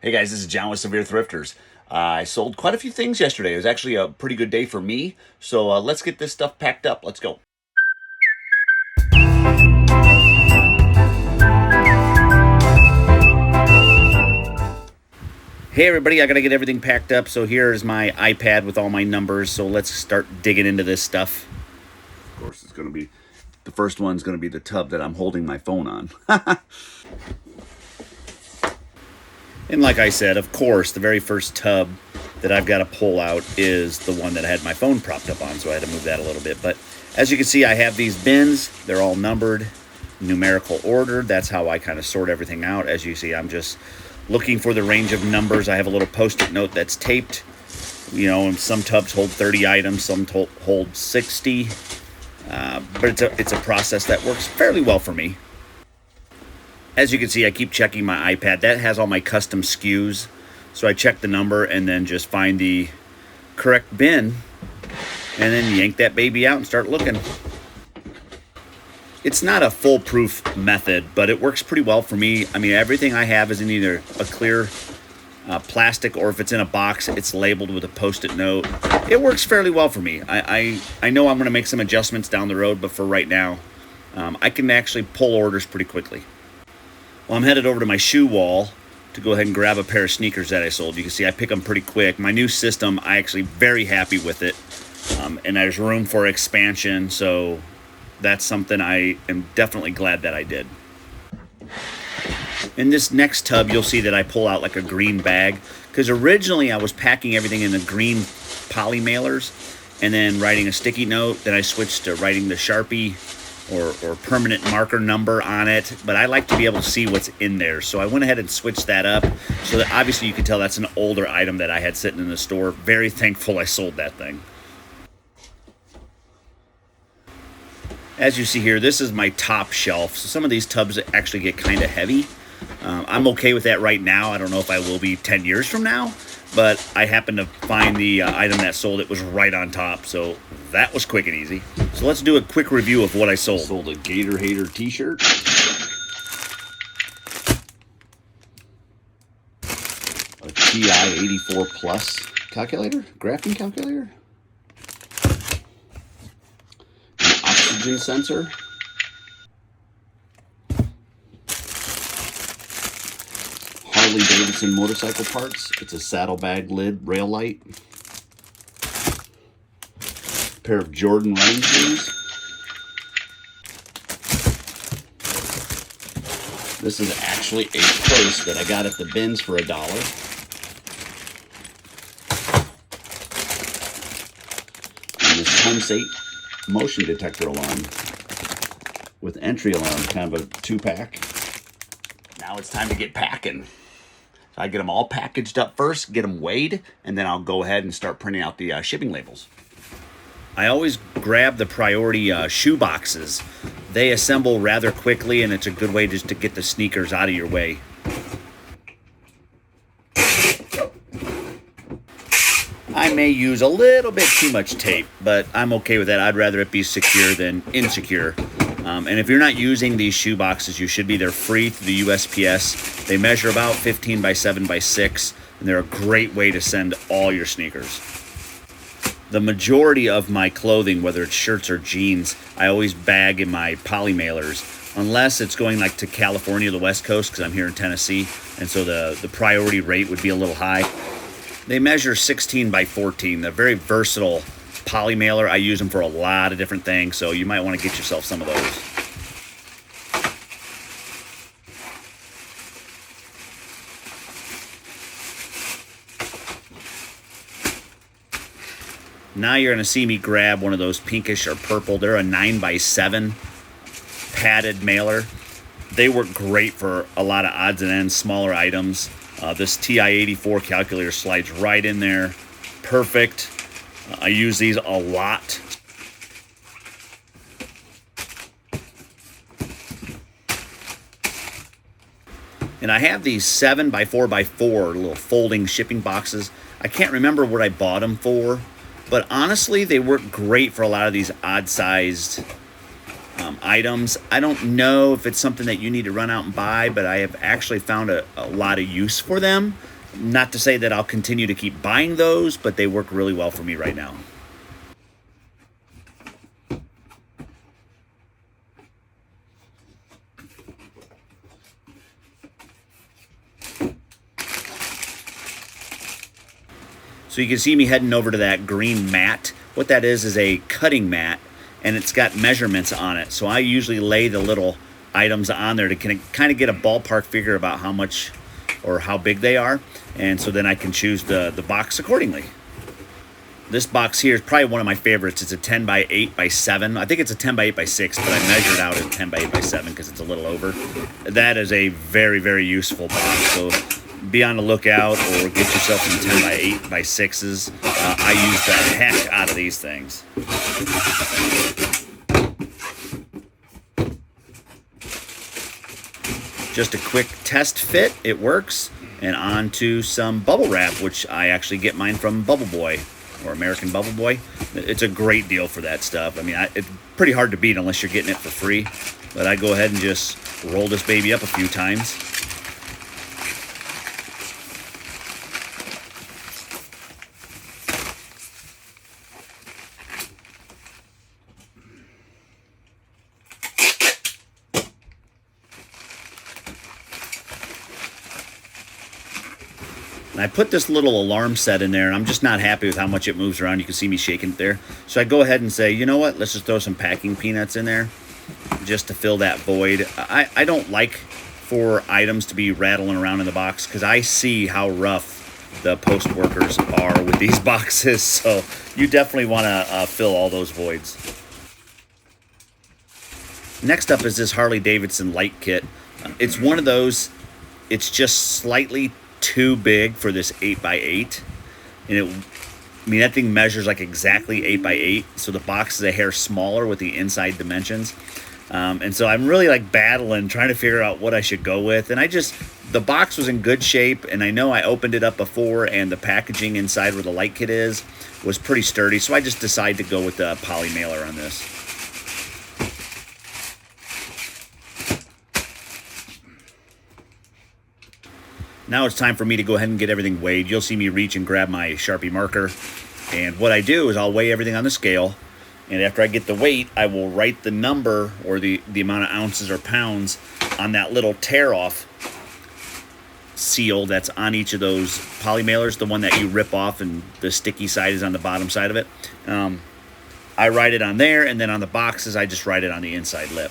Hey guys, this is John with Severe Thrifters. I sold quite a few things yesterday. It was actually a pretty good day for me. So let's get this stuff packed up. Let's go. Hey everybody, I gotta get everything packed up. So here's my iPad with all my numbers. So let's start digging into this stuff. Of course, it's gonna be, the first one's gonna be the tub that I'm holding my phone on. And like I said, of course, the very first tub that I've got to pull out is the one that I had my phone propped up on, so I had to move that a little bit. But as you can see, I have these bins. They're all numbered, numerical order. That's how I kind of sort everything out. As you see, I'm just looking for the range of numbers. I have a little Post-it note that's taped. You know, and some tubs hold 30 items, some hold 60. But it's a process that works fairly well for me. As you can see, I keep checking my iPad. That has all my custom SKUs. So I check the number and then just find the correct bin and then yank that baby out and start looking. It's not a foolproof method, but it works pretty well for me. I mean, everything I have is in either a clear plastic, or if it's in a box, it's labeled with a Post-it note. It works fairly well for me. I know I'm going to make some adjustments down the road, but for right now, I can actually pull orders pretty quickly. Well, I'm headed over to my shoe wall to go ahead and grab a pair of sneakers that I sold. You can see I pick them pretty quick. My new system, I actually very happy with it. And there's room for expansion, so that's something I am definitely glad that I did. In this next tub, you'll see that I pull out like a green bag, because originally I was packing everything in the green poly mailers and then writing a sticky note. Then I switched to writing the Sharpie or permanent marker number on it, but I like to be able to see what's in there. So I went ahead and switched that up so that obviously you can tell that's an older item that I had sitting in the store. Very thankful I sold that thing. As you see here, this is my top shelf. So some of these tubs actually get kind of heavy. I'm okay with that right now. I don't know if I will be 10 years from now, but I happened to find the item that sold it was right on top, so that was quick and easy. So let's do a quick review of what I sold. Sold a Gator Hater t-shirt, a TI 84 Plus calculator, graphing calculator, an oxygen sensor, Harley Davidson motorcycle parts. It's a saddlebag lid rail light. A pair of Jordan running shoes. This is actually a purse that I got at the bins for $1. And this Home8 motion detector alarm with entry alarm, kind of a 2-pack. Now it's time to get packing. I get them all packaged up first, get them weighed, and then I'll go ahead and start printing out the shipping labels. I always grab the priority shoe boxes. They assemble rather quickly, and it's a good way just to get the sneakers out of your way. I may use a little bit too much tape, but I'm okay with that. I'd rather it be secure than insecure. And if you're not using these shoe boxes, you should be. They're free through the USPS. They measure about 15 by 7 by 6, and they're a great way to send all your sneakers. The majority of my clothing, whether it's shirts or jeans, I always bag in my poly mailers, unless it's going like to California, the West Coast, because I'm here in Tennessee, and so the priority rate would be a little high. They measure 16 by 14. They're very versatile poly mailer. I use them for a lot of different things, so you might want to get yourself some of those. Now you're going to see me grab one of those pinkish or purple. They're a 9 by 7 padded mailer. They work great for a lot of odds and ends, smaller items. This TI 84 calculator slides right in there. Perfect. I use these a lot. And I have these 7 by 4 by 4 little folding shipping boxes. I can't remember what I bought them for, but honestly, they work great for a lot of these odd-sized items. I don't know if it's something that you need to run out and buy, but I have actually found a lot of use for them. Not to say that I'll continue to keep buying those, but they work really well for me right now. So you can see me heading over to that green mat. What that is a cutting mat, and it's got measurements on it. So I usually lay the little items on there to kind of get a ballpark figure about how much or how big they are. And so then I can choose the box accordingly. This box here is probably one of my favorites. It's a 10 by 8 by 7. I think it's a 10 by 8 by 6, but I measured out at 10 by 8 by 7 because it's a little over. That is a very, very useful box. So be on the lookout or get yourself some 10 by 8 by 6s. I use the heck out of these things. Just a quick test fit. It works. And on to some bubble wrap, which I actually get mine from Bubble Boy or American Bubble Boy. It's a great deal for that stuff. I mean, it's pretty hard to beat unless you're getting it for free. But I go ahead and just roll this baby up a few times. And I put this little alarm set in there, and I'm just not happy with how much it moves around. You can see me shaking it there. So I go ahead and say, you know what? Let's just throw some packing peanuts in there just to fill that void. I don't like for items to be rattling around in the box because I see how rough the post workers are with these boxes. So you definitely want to fill all those voids. Next up is this Harley-Davidson light kit. It's one of those, it's just slightly too big for this 8x8, and that thing measures like exactly 8x8, so the box is a hair smaller with the inside dimensions, and so I'm really like battling trying to figure out what I should go with. And the box was in good shape, and I know I opened it up before, and the packaging inside where the light kit is was pretty sturdy, so I just decided to go with the poly mailer on this. Now it's time for me to go ahead and get everything weighed. You'll see me reach and grab my Sharpie marker. And what I do is I'll weigh everything on the scale. And after I get the weight, I will write the number or the amount of ounces or pounds on that little tear-off seal that's on each of those poly mailers, the one that you rip off and the sticky side is on the bottom side of it. I write it on there, and then on the boxes, I just write it on the inside lip.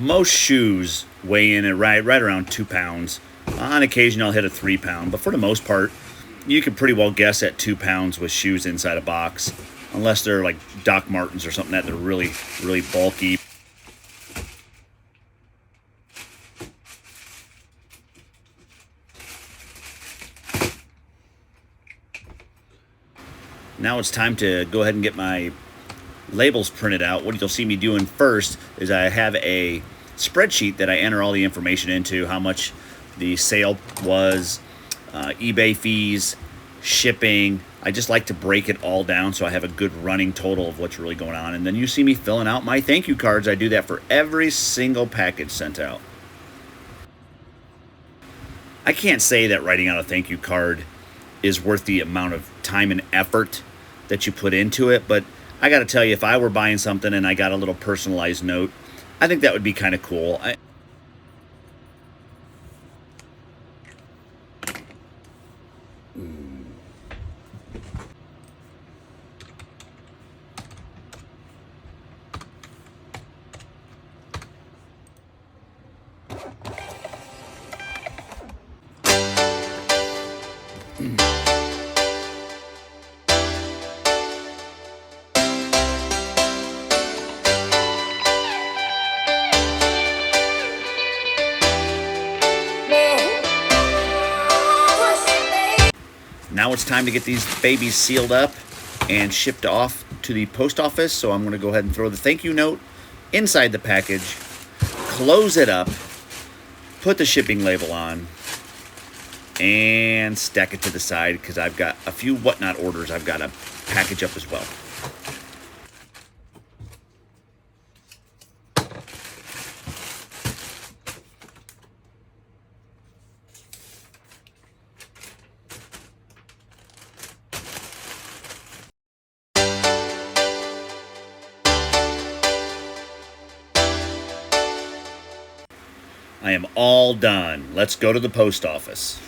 Most shoes weigh in at right around 2 pounds. On occasion, I'll hit a 3 pound, but for the most part, you can pretty well guess at 2 pounds with shoes inside a box, unless they're like Doc Martens or something that they're really, really bulky. Now it's time to go ahead and get my labels printed out. What you'll see me doing first is I have a spreadsheet that I enter all the information into, how much the sale was, eBay fees, shipping. I just like to break it all down so I have a good running total of what's really going on. And then you see me filling out my thank you cards. I do that for every single package sent out. I can't say that writing out a thank you card is worth the amount of time and effort that you put into it, but I got to tell you, if I were buying something and I got a little personalized note, I think that would be kind of cool. Now it's time to get these babies sealed up and shipped off to the post office. So I'm going to go ahead and throw the thank you note inside the package, close it up, put the shipping label on, and stack it to the side because I've got a few whatnot orders I've got to package up as well. I am all done. Let's go to the post office.